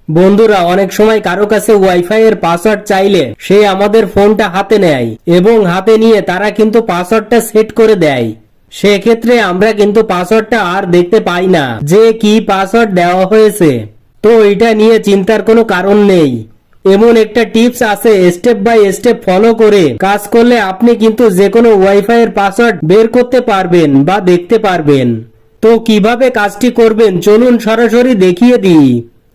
বন্ধুরা, অনেক সময় কারো কাছে ওয়াইফাই এর পাসওয়ার্ড চাইলে সে আমাদের ফোনটা হাতে নেয় এবং হাতে নিয়ে তারা কিন্তু পাসওয়ার্ডটা সেট করে দেয়। সেক্ষেত্রে আমরা কিন্তু পাসওয়ার্ডটা আর দেখতে পাই না যে কি পাসওয়ার্ড দেওয়া হয়েছে। তো এটা নিয়ে চিন্তার কোনো কারণ নেই। এমন একটা টিপস আছে, স্টেপ বাই স্টেপ ফলো করে কাজ করলে আপনি কিন্তু যে কোনো ওয়াইফাই এর পাসওয়ার্ড বের করতে পারবেন বা দেখতে পারবেন। তো কিভাবে কাজটি করবেন চলুন সরাসরি দেখিয়ে দিই।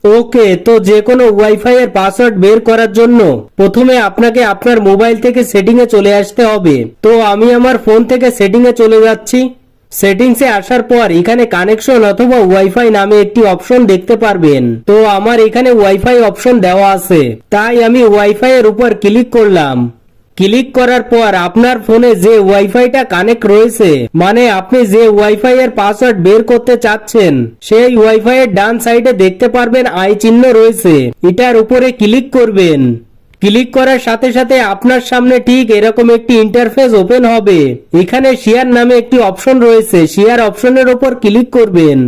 ওকে, তো যে কোনো ওয়াইফাই এর পাসওয়ার্ড বের করার জন্য প্রথমে আপনাকে আপনার মোবাইল থেকে সেটিং এ চলে আসতে হবে। তো আমি আমার ফোন থেকে সেটিং এ চলে যাচ্ছি। সেটিংসে আসার পর এখানে কানেকশন অথবা ওয়াইফাই নামে একটি অপশন দেখতে পারবেন। তো আমার এখানে ওয়াইফাই অপশন দেওয়া আছে, তাই আমি ওয়াইফাই এর উপর ক্লিক করলাম। ক্লিক করার পর আপনার ফোনে যে ওয়াইফাইটা কানেক্ট রয়েছে, মানে আপনি যে ওয়াইফাই এর পাসওয়ার্ড বের করতে চাচ্ছেন, সেই ওয়াইফাই এর ডান সাইডে দেখতে পারবেন আই চিহ্ন রয়েছে, এটার উপরে ক্লিক করবেন। ক্লিক করার সাথে সাথে আপনার সামনে ঠিক এরকম একটি ইন্টারফেস ওপেন হবে। এখানে শেয়ার নামে একটি অপশন রয়েছে, শেয়ার অপশনের উপর ক্লিক করবেন।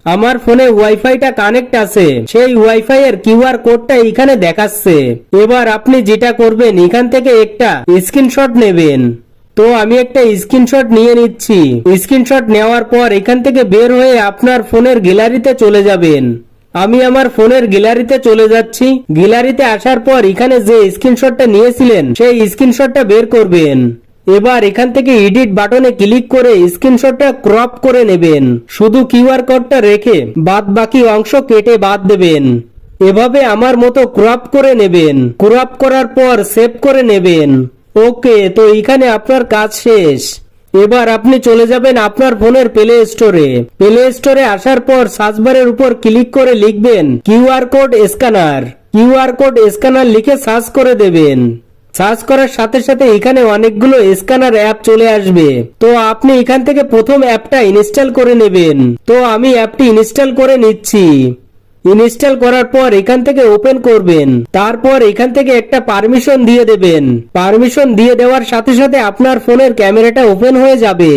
আমার ফোনে ওয়াইফাইটা কানেক্ট আছে, সেই ওয়াইফাই এর কিউআর কোডটা এখানে দেখাচ্ছে। এবার আপনি যেটা করবেন, এখান থেকে একটা স্ক্রিনশট নেবেন। তো আমি একটা স্ক্রিনশট নিয়ে নিচ্ছি। স্ক্রিনশট নেওয়ার পর এখান থেকে বের হয়ে আপনার ফোনের গ্যালারিতে চলে যাবেন। আমি আমার ফোনের গ্যালারিতে চলে যাচ্ছি। গ্যালারিতে আসার পর এখানে যে স্ক্রিনশটটা নিয়েছিলেন সেই স্ক্রিনশটটা বের করবেন। এবার এখান থেকে এডিট বাটনে ক্লিক করে স্ক্রিনশটটা ক্রপ করে নেবেন। শুধু কিউআর কোডটা রেখে বাদ বাকি অংশ কেটে বাদ দেবেন। এভাবে আমার মতো ক্রপ করে নেবেন। ক্রপ করার পর সেভ করে নেবেন। ওকে, তো এখানে আপনার কাজ শেষ। এবার আপনি চলে যাবেন আপনার ফোনের প্লে স্টোরে। প্লে স্টোরে আসার পর সার্চ বারের উপর ক্লিক করে লিখবেন QR code scanner. QR code scanner লিখে সার্চ করে দেবেন। সার্চ করার সাথে সাথে এখানে অনেকগুলো স্ক্যানার অ্যাপ চলে আসবে। তো আপনি এখান থেকে প্রথম অ্যাপটা ইনস্টল করে নেবেন। তো আমি অ্যাপটি ইনস্টল করে নিচ্ছি। ইনস্টল করার পর এখান থেকে ওপেন করবেন। তারপর এখান থেকে একটা পারমিশন দিয়ে দেবেন। পারমিশন দিয়ে দেওয়ার সাথে সাথে আপনার ফোনের ক্যামেরাটা ওপেন হয়ে যাবে।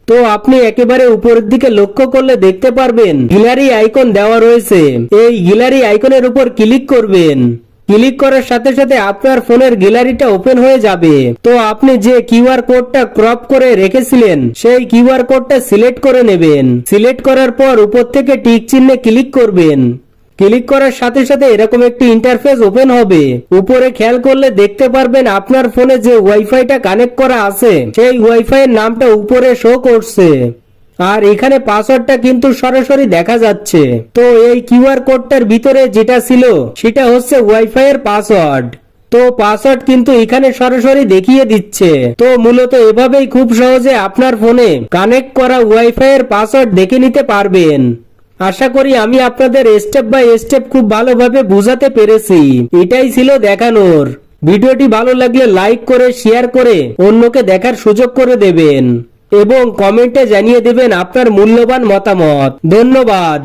তো আপনি একেবারে উপরের দিকে লক্ষ্য করলে দেখতে পারবেন গ্যালারি আইকন দেওয়া রয়েছে। এই গ্যালারি আইকনের উপর ক্লিক করবেন। ক্লিক করার সাথে সাথে আপনার ফোনের গ্যালারিটা ওপেন হয়ে যাবে। তো আপনি যে কিউআর কোডটা ক্রপ করে রেখেছিলেন সেই কিউআর কোডটা সিলেক্ট করে নেবেন। সিলেক্ট করার পর উপর থেকে টিক চিহ্নে ক্লিক করবেন। ক্লিক করার সাথে সাথে এরকম একটি ইন্টারফেস ওপেন হবে। উপরে খেয়াল করলে দেখতে পারবেন আপনার ফোনে যে ওয়াইফাইটা কানেক্ট করা আছে সেই ওয়াইফাই এর নামটা উপরে শো করছে। আর এখানে পাসওয়ার্ডটা কিন্তু সরাসরি দেখা যাচ্ছে। তো এই কিউআর কোডটার ভিতরে যেটা ছিল সেটা হচ্ছে ওয়াইফাই এর পাসওয়ার্ড। তো পাসওয়ার্ড কিন্তু এখানে সরাসরি দেখিয়ে দিচ্ছে। তো মূলত এভাবেই খুব সহজে আপনার ফোনে কানেক্ট করা ওয়াইফাই এর পাসওয়ার্ড দেখে নিতে পারবেন। আশা করি আমি আপনাদের স্টেপ বাই স্টেপ খুব ভালোভাবে বুঝাতে পেরেছি। এটাই ছিল দেখানোর। ভিডিওটি ভালো লাগলে লাইক করে শেয়ার করে অন্যকে দেখার সুযোগ করে দেবেন এবং কমেন্টে জানিয়ে দেবেন আপনার মূল্যবান মতামত। ধন্যবাদ।